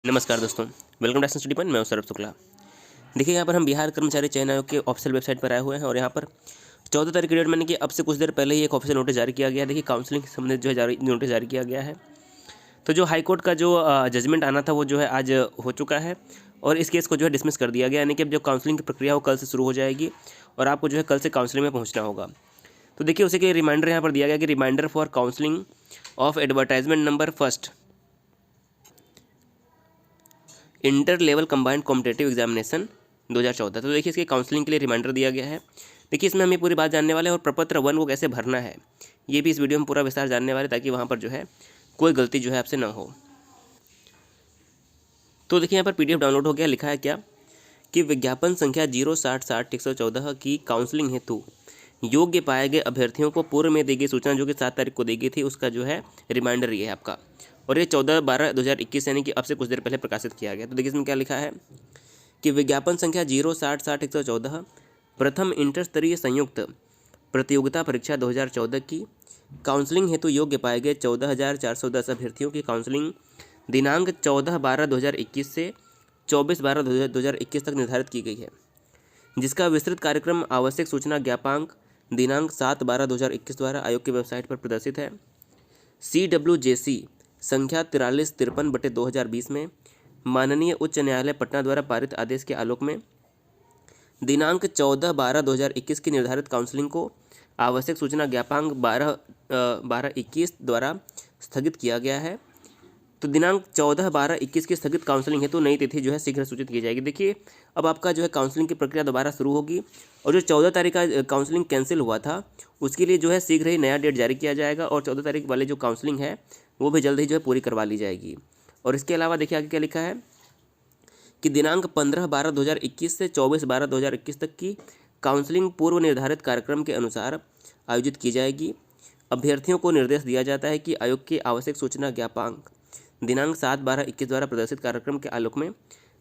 नमस्कार दोस्तों, welcome to study point. मैं हूं सौरभ शुक्ला। देखिए, यहाँ पर हम बिहार कर्मचारी चयन आयोग के ऑफिशियल वेबसाइट पर आए हुए हैं और यहाँ पर 14 तारीख की डेट मैंने कि अब से कुछ देर पहले ही एक ऑफिशियल नोटिस जारी किया गया। देखिए, काउंसलिंग से संबंधित जो है नोटिस जारी किया गया है। तो जो हाई कोर्ट का जो जजमेंट आना था वो जो है आज हो चुका है और इस केस को जो है डिसमिस कर दिया गया। यानी कि अब जो काउंसलिंग की प्रक्रिया वो कल से शुरू हो जाएगी और आपको जो है कल से काउंसलिंग में पहुँचना होगा। तो देखिए, उसी के रिमाइंडर यहाँ पर दिया गया कि reminder for counselling of advertisement number first inter level combined competitive examination 2014। तो देखिए, इसके काउंसलिंग के लिए रिमाइंडर दिया गया है। देखिए, इसमें हम ये पूरी बात जानने वाले हैं और प्रपत्र 1 को कैसे भरना है ये भी इस वीडियो में पूरा विस्तार जानने वाले, ताकि वहाँ पर जो है कोई गलती जो है आपसे ना हो। तो देखिए, यहाँ पर PDF डाउनलोड हो गया। लिखा है क्या कि विज्ञापन संख्या 06060-114 की काउंसलिंग हेतु योग्य पाए गए अभ्यर्थियों को पूर्व में दी गई सूचना जो कि 7 तारीख को दी गई थी, उसका जो है रिमाइंडर ये है आपका। और ये 14/12/2021 यानी कि अब से कुछ देर पहले प्रकाशित किया गया। तो देखिए, इसमें क्या लिखा है कि विज्ञापन संख्या 06060-114 प्रथम इंटर स्तरीय संयुक्त प्रतियोगिता परीक्षा 2014 की काउंसलिंग हेतु योग्य पाए गए 14,410 अभ्यर्थियों की काउंसलिंग दिनांक 14/12/2021 से 24/12/2021 तक निर्धारित की गई है, जिसका विस्तृत कार्यक्रम आवश्यक सूचना ज्ञापांक दिनांक 7/12/2021 द्वारा आयोग की वेबसाइट पर प्रदर्शित है। CWJC संख्या 4353/2020 में माननीय उच्च न्यायालय पटना द्वारा पारित आदेश के आलोक में दिनांक 14/12/2021 की निर्धारित काउंसलिंग को आवश्यक सूचना ज्ञापांक 12/12/21 द्वारा स्थगित किया गया है। तो दिनांक 14/12/21 की स्थगित काउंसलिंग हेतु नई तिथि जो है शीघ्र सूचित की जाएगी। देखिए, अब आपका जो है काउंसलिंग की प्रक्रिया दोबारा शुरू होगी और जो 14 तारीख का काउंसलिंग कैंसिल हुआ था उसके लिए जो है शीघ्र ही नया डेट जारी किया जाएगा और 14 तारीख वाले जो काउंसलिंग है वो भी जल्द ही जो है पूरी करवा ली जाएगी। और इसके अलावा देखिए आगे क्या लिखा है कि दिनांक 15/12/2021 से 24/12/2021 तक की काउंसलिंग पूर्व निर्धारित कार्यक्रम के अनुसार आयोजित की जाएगी। अभ्यर्थियों को निर्देश दिया जाता है कि आयोग की आवश्यक सूचना ज्ञापांक दिनांक 7/12/21 द्वारा प्रदर्शित कार्यक्रम के आलोक में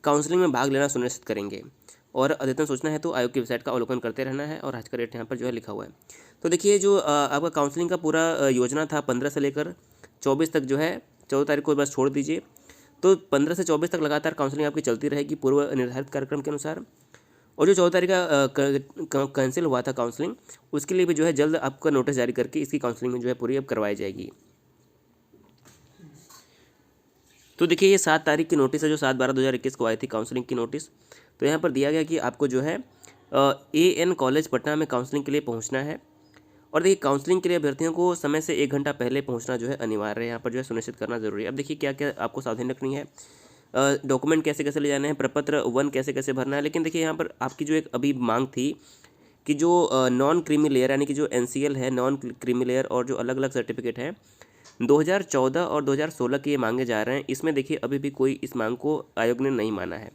काउंसलिंग में भाग लेना सुनिश्चित करेंगे और अद्यतन सूचना है तो आयोग की वेबसाइट का अवलोकन करते रहना है। और आज का रेट यहाँ पर जो है लिखा हुआ है। तो देखिए, जो आपका काउंसलिंग का पूरा योजना था 15 से लेकर 24 तक जो है, 14 तारीख को बस छोड़ दीजिए। तो 15 से 24 तक लगातार काउंसलिंग आपकी चलती रहेगी पूर्व निर्धारित कार्यक्रम के अनुसार। और जो 14 तारीख का कैंसिल हुआ था काउंसलिंग, उसके लिए भी जो है जल्द आपका नोटिस जारी करके इसकी काउंसलिंग में जो है पूरी अब करवाई जाएगी। तो देखिए, ये 7 तारीख की नोटिस है जो 7/12/2021 को आई थी काउंसलिंग की नोटिस। तो यहाँ पर दिया गया कि आपको जो है AN कॉलेज पटना में काउंसलिंग के लिए पहुँचना है। और देखिए, काउंसलिंग के लिए अभ्यर्थियों को समय से 1 घंटा पहले पहुंचना जो है अनिवार्य है। यहाँ पर जो है सुनिश्चित करना जरूरी है। अब देखिए, क्या क्या आपको सावधानी रखनी है, डॉक्यूमेंट कैसे कैसे ले जाने हैं, प्रपत्र 1 कैसे कैसे भरना है। लेकिन देखिए, यहाँ पर आपकी जो एक अभी मांग थी कि जो नॉन क्रीमी लेयर यानी कि जो NCL है, नॉन क्रीमी लेयर, और जो अलग अलग सर्टिफिकेट हैं 2014 और 2016 के ये मांगे जा रहे हैं, इसमें देखिए अभी भी कोई इस मांग को आयोग ने नहीं माना है।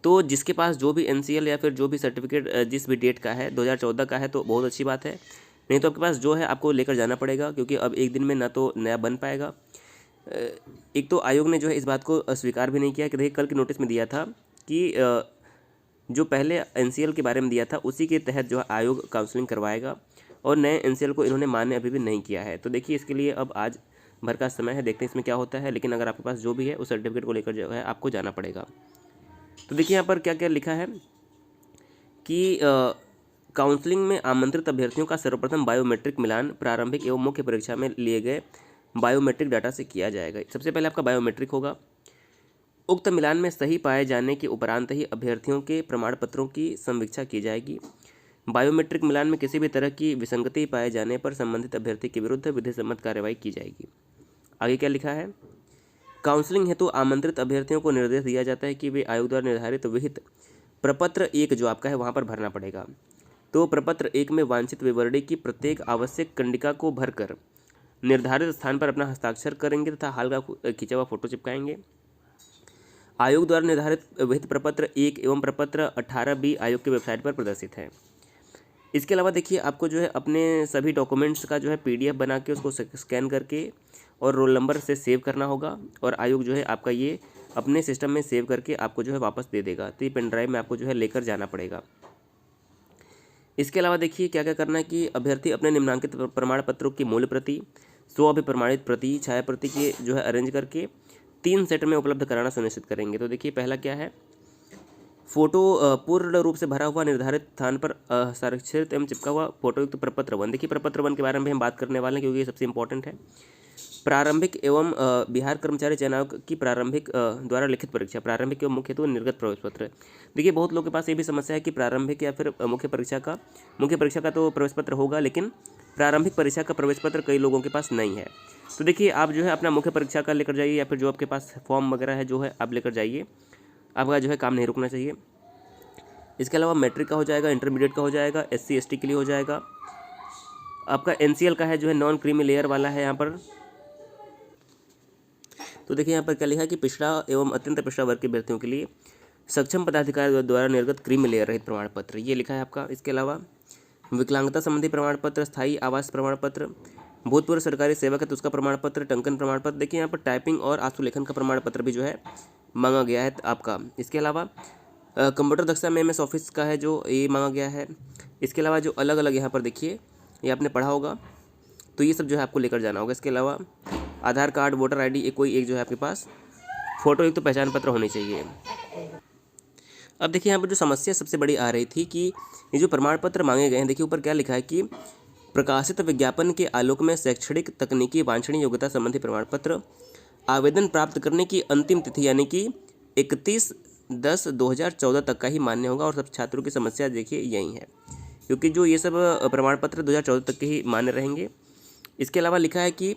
तो जिसके पास जो भी NCL या फिर जो भी सर्टिफिकेट जिस भी डेट का है 2014 का है तो बहुत अच्छी बात है, नहीं तो आपके पास जो है आपको लेकर जाना पड़ेगा, क्योंकि अब एक दिन में ना तो नया बन पाएगा। एक तो आयोग ने जो है इस बात को स्वीकार भी नहीं किया कि देखिए, कल की नोटिस में दिया था कि जो पहले NCL के बारे में दिया था उसी के तहत जो है आयोग काउंसलिंग करवाएगा और नए NCL को इन्होंने मान्य अभी भी नहीं किया है। तो देखिए, इसके लिए अब आज भर का समय है, देखते हैं इसमें क्या होता है। लेकिन अगर आपके पास जो भी है उस सर्टिफिकेट को लेकर जो है आपको जाना पड़ेगा। तो देखिए, यहाँ पर क्या क्या लिखा है कि काउंसलिंग में आमंत्रित अभ्यर्थियों का सर्वप्रथम बायोमेट्रिक मिलान प्रारंभिक एवं मुख्य परीक्षा में लिए गए बायोमेट्रिक डाटा से किया जाएगा। सबसे पहले आपका बायोमेट्रिक होगा। उक्त मिलान में सही पाए जाने के उपरांत ही अभ्यर्थियों के प्रमाण पत्रों की समीक्षा की जाएगी। बायोमेट्रिक मिलान में किसी भी तरह की विसंगति पाए जाने पर संबंधित अभ्यर्थी के विरुद्ध विधि सम्मत कार्रवाई की जाएगी। आगे क्या लिखा है, काउंसलिंग हेतु आमंत्रित अभ्यर्थियों को निर्देश दिया जाता है कि वे आयोग द्वारा निर्धारित विहित प्रपत्र 1 जो आपका है वहाँ पर भरना पड़ेगा। तो प्रपत्र 1 में वांछित विवरणी की प्रत्येक आवश्यक कंडिका को भरकर निर्धारित स्थान पर अपना हस्ताक्षर करेंगे तथा हाल का खींचा हुआ फोटो चिपकाएंगे। आयोग द्वारा निर्धारित विहित प्रपत्र 1 एवं प्रपत्र 18B आयोग की वेबसाइट पर प्रदर्शित है। इसके अलावा देखिए, आपको जो है अपने सभी डॉक्यूमेंट्स का जो है PDF बना के उसको स्कैन करके और रोल नंबर से सेव करना होगा और आयोग जो है आपका ये अपने सिस्टम में सेव करके आपको जो है वापस दे देगा। तो ये पेन ड्राइव में आपको जो है लेकर जाना पड़ेगा। इसके अलावा देखिए क्या क्या करना है कि अभ्यर्थी अपने निम्नांकित प्रमाण पत्रों की मूल प्रति, 100 अभिप्रमाणित प्रति, छाया प्रति के जो है अरेंज करके 3 सेट में उपलब्ध कराना सुनिश्चित करेंगे। तो देखिए पहला क्या है, फोटो पूर्ण रूप से भरा हुआ निर्धारित स्थान पर हस्ताक्षरित एवं चिपका हुआ फोटोयुक्त प्रपत्र 1। देखिए प्रपत्र 1 के बारे में भी हम बात करने वाले हैं क्योंकि ये सबसे इंपॉर्टेंट है। प्रारंभिक एवं बिहार कर्मचारी चयन आयोग की प्रारंभिक द्वारा लिखित परीक्षा, प्रारंभिक एवं मुख्य हेतु निर्गत प्रवेश पत्र। देखिए बहुत लोगों के पास ये भी समस्या है कि प्रारंभिक या फिर मुख्य परीक्षा का तो प्रवेश पत्र होगा, लेकिन प्रारंभिक परीक्षा का प्रवेश पत्र कई लोगों के पास नहीं है। तो देखिए आप जो है अपना मुख्य परीक्षा का लेकर जाइए, या फिर जो आपके पास फॉर्म वगैरह है जो है आप लेकर जाइए, आपका जो है काम नहीं रुकना चाहिए। इसके अलावा मैट्रिक का हो जाएगा, इंटरमीडिएट का हो जाएगा, SC ST के लिए हो जाएगा, आपका NCL का है जो है नॉन क्रीमी लेयर वाला है यहाँ पर। तो देखिए यहाँ पर क्या लिखा है कि पिछड़ा एवं अत्यंत पिछड़ा वर्ग के अभ्यर्थियों के लिए सक्षम पदाधिकारी द्वारा निर्गत क्रीमी लेयर रहित प्रमाण पत्र, ये लिखा है आपका। इसके अलावा विकलांगता संबंधी प्रमाण पत्र, स्थायी आवास प्रमाण पत्र, भूतपूर्व सरकारी सेवक है तो उसका प्रमाण पत्र, टंकन प्रमाण पत्र। देखिए यहाँ पर टाइपिंग और आंसुलेखन का प्रमाण पत्र भी जो है मांगा गया है आपका। इसके अलावा कंप्यूटर दक्षता में MS ऑफिस का है जो ये मांगा गया है। इसके अलावा जो अलग अलग यहाँ पर देखिए ये आपने पढ़ा होगा, तो ये सब जो है आपको लेकर जाना होगा। इसके अलावा आधार कार्ड, वोटर ID कोई एक जो है आपके पास फोटोयुक्त पहचान पत्र होनी चाहिए। अब देखिए यहाँ पर जो समस्या सबसे बड़ी आ रही थी कि ये जो प्रमाण पत्र मांगे गए हैं, देखिए ऊपर क्या लिखा है कि प्रकाशित विज्ञापन के आलोक में शैक्षणिक तकनीकी वांछनीय योग्यता संबंधी प्रमाण पत्र आवेदन प्राप्त करने की अंतिम तिथि यानी कि 31/10/2014 तक का ही मान्य होगा। और सब छात्रों की समस्या देखिए यही है, क्योंकि जो ये सब प्रमाण पत्र 2014 तक के ही मान्य रहेंगे। इसके अलावा लिखा है कि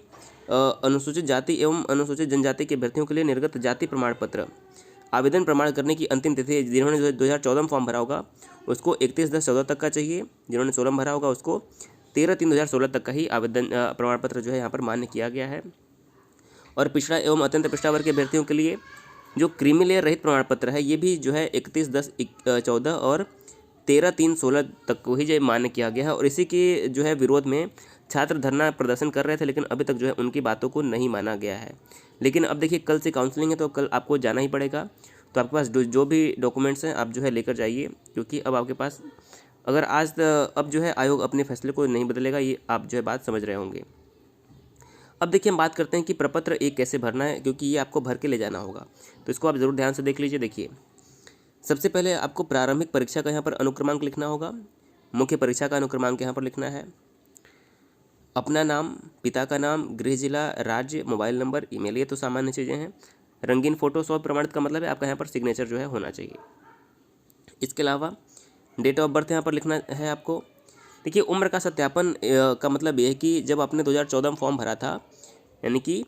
अनुसूचित जाति एवं अनुसूचित जनजाति के अभ्यर्थियों के लिए निर्गत जाति प्रमाण पत्र आवेदन प्रमाण करने की अंतिम तिथि, जिन्होंने 2014 में फॉर्म भरा होगा उसको 31/10/14 तक का चाहिए, जिन्होंने 16 में भरा होगा उसको 13/3/2016 तक का ही आवेदन प्रमाण पत्र जो है यहाँ पर मान्य किया गया है। और पिछड़ा एवं अत्यंत पिछड़ा वर्ग के अभ्यर्थियों के लिए जो क्रीमी लेयर रहित प्रमाण पत्र है ये भी जो है 31/10/14 और 13/3/16 तक को ही जो मान्य किया गया है। और इसी के जो है विरोध में छात्र धरना प्रदर्शन कर रहे थे, लेकिन अभी तक जो है उनकी बातों को नहीं माना गया है। लेकिन अब देखिए कल से काउंसलिंग है तो कल आपको जाना ही पड़ेगा। तो आपके पास जो भी डॉक्यूमेंट्स हैं आप जो है लेकर जाइए, क्योंकि अब आपके पास अगर अब जो है आयोग अपने फैसले को नहीं बदलेगा, ये आप जो है बात समझ रहे होंगे। अब देखिए हम बात करते हैं कि प्रपत्र 1 कैसे भरना है, क्योंकि ये आपको भर के ले जाना होगा, तो इसको आप ज़रूर ध्यान से देख लीजिए। देखिए सबसे पहले आपको प्रारंभिक परीक्षा का यहाँ पर अनुक्रमांक लिखना होगा, मुख्य परीक्षा का अनुक्रमांक यहाँ पर लिखना है, अपना नाम, पिता का नाम, गृह जिला, राज्य, मोबाइल नंबर, ईमेल, ये तो सामान्य चीज़ें हैं। रंगीन फोटो स्व प्रमाणित का मतलब है आपका यहाँ पर सिग्नेचर जो है होना चाहिए। इसके अलावा डेट ऑफ बर्थ यहाँ पर लिखना है आपको। देखिए उम्र का सत्यापन का मतलब ये है कि जब आपने 2014 में फॉर्म भरा था, यानी कि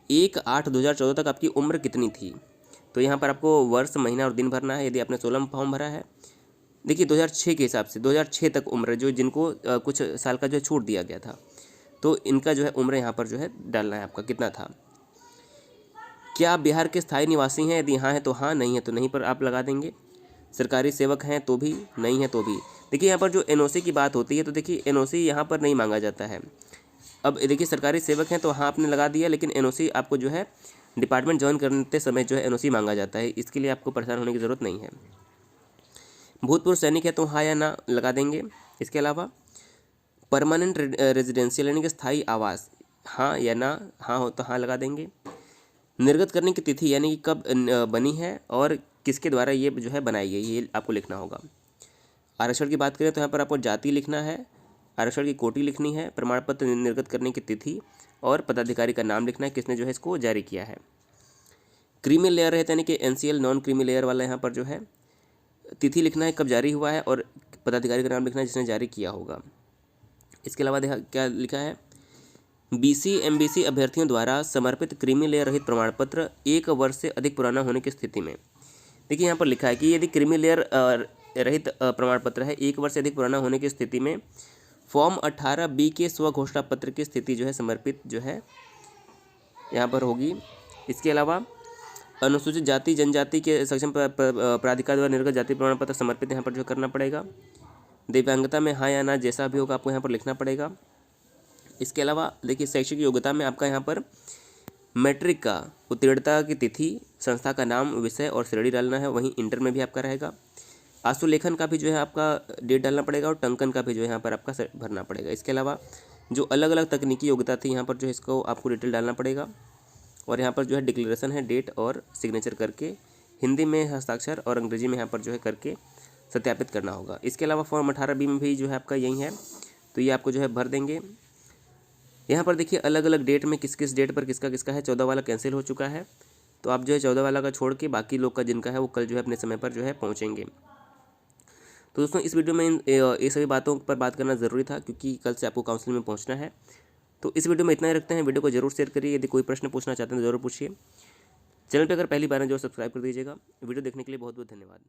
1/8/2014 तक आपकी उम्र कितनी थी, तो यहाँ पर आपको वर्ष, महीना और दिन भरना है। यदि आपने 16 में फॉर्म भरा है, देखिए 2006 के हिसाब से 2006 तक उम्र जो जिनको कुछ साल का जो है छूट दिया गया था, तो इनका जो है उम्र यहाँ पर जो है डालना है आपका कितना था। क्या आप बिहार के स्थायी निवासी हैं, यदि हाँ है तो हाँ, नहीं है तो नहीं पर आप लगा देंगे। सरकारी सेवक हैं तो भी, नहीं है तो भी। देखिए यहाँ पर जो NOC की बात होती है, तो देखिए NOC यहाँ पर नहीं मांगा जाता है। अब देखिए सरकारी सेवक हैं तो हाँ आपने लगा दिया, लेकिन NOC आपको जो है डिपार्टमेंट ज्वाइन करते समय जो है NOC मांगा जाता है, इसके लिए आपको परेशान होने की ज़रूरत नहीं है। भूतपूर्व सैनिक है तो हाँ या ना लगा देंगे। इसके अलावा परमानेंट रेजिडेंशियल यानी कि स्थायी आवास, हाँ या ना, हाँ हो तो हाँ लगा देंगे। निर्गत करने की तिथि यानी कि कब बनी है और किसके द्वारा ये जो है बनाई गई, ये आपको लिखना होगा। आरक्षण की बात करें तो यहाँ पर आपको जाति लिखना है, आरक्षण की कोटि लिखनी है, प्रमाण पत्र निर्गत करने की तिथि और पदाधिकारी का नाम लिखना है, किसने जो है इसको जारी किया है। क्रीमी लेयर रहता है यानी कि NCL नॉन क्रीमी लेयर वाला, यहाँ पर जो है तिथि लिखना है कब जारी हुआ है और पदाधिकारी का नाम लिखना है जिसने जारी किया होगा। इसके अलावा देखा क्या लिखा है, BC MBC अभ्यर्थियों द्वारा समर्पित क्रीमी लेयर रहित प्रमाण पत्र 1 वर्ष से अधिक पुराना होने की स्थिति में। देखिए यहाँ पर लिखा है कि यदि क्रीमी लेयर रहित प्रमाण पत्र है 1 वर्ष से अधिक पुराना होने की स्थिति में फॉर्म 18B के स्व घोषणा पत्र की स्थिति जो है समर्पित जो है यहाँ पर होगी। इसके अलावा अनुसूचित जाति जनजाति के सक्षम प्राधिकार द्वारा निर्गत जाति प्रमाण पत्र समर्पित यहाँ पर जो करना पड़ेगा। दिव्यांगता में हाँ या ना जैसा भी होगा आपको यहाँ पर लिखना पड़ेगा। इसके अलावा देखिए शैक्षिक योग्यता में आपका यहाँ पर मैट्रिक का उत्तीर्णता की तिथि, संस्था का नाम, विषय और श्रेणी डालना है, वहीं इंटर में भी आपका रहेगा। आशुलेखन का भी जो है आपका डेट डालना पड़ेगा और टंकन का भी जो है यहाँ पर आपका भरना पड़ेगा। इसके अलावा जो अलग अलग तकनीकी योग्यता थी यहाँ पर जो इसको आपको डिटेल डालना पड़ेगा। और यहाँ पर जो है डिक्लेरेशन है, डेट और सिग्नेचर करके हिंदी में हस्ताक्षर और अंग्रेजी में यहाँ पर जो है करके सत्यापित करना होगा। इसके अलावा फॉर्म 18B में भी जो है आपका यही है, तो ये आपको जो है भर देंगे। यहाँ पर देखिए अलग अलग डेट में किस किस डेट पर किसका किसका है। 14 वाला कैंसिल हो चुका है, तो आप जो है 14 वाला का छोड़ के बाकी लोग का जिनका है वो कल जो है अपने समय पर जो है पहुँचेंगे। तो दोस्तों इस वीडियो में ये सभी बातों पर बात करना ज़रूरी था, क्योंकि कल से आपको काउंसलिंग में पहुँचना है। तो इस वीडियो में इतना ही रखते हैं। वीडियो को जरूर शेयर करिए। यदि कोई प्रश्न पूछना चाहते हैं तो ज़रूर पूछिए। चैनल पर अगर पहली बार है जो सब्सक्राइब कर दीजिएगा। वीडियो देखने के लिए बहुत बहुत धन्यवाद।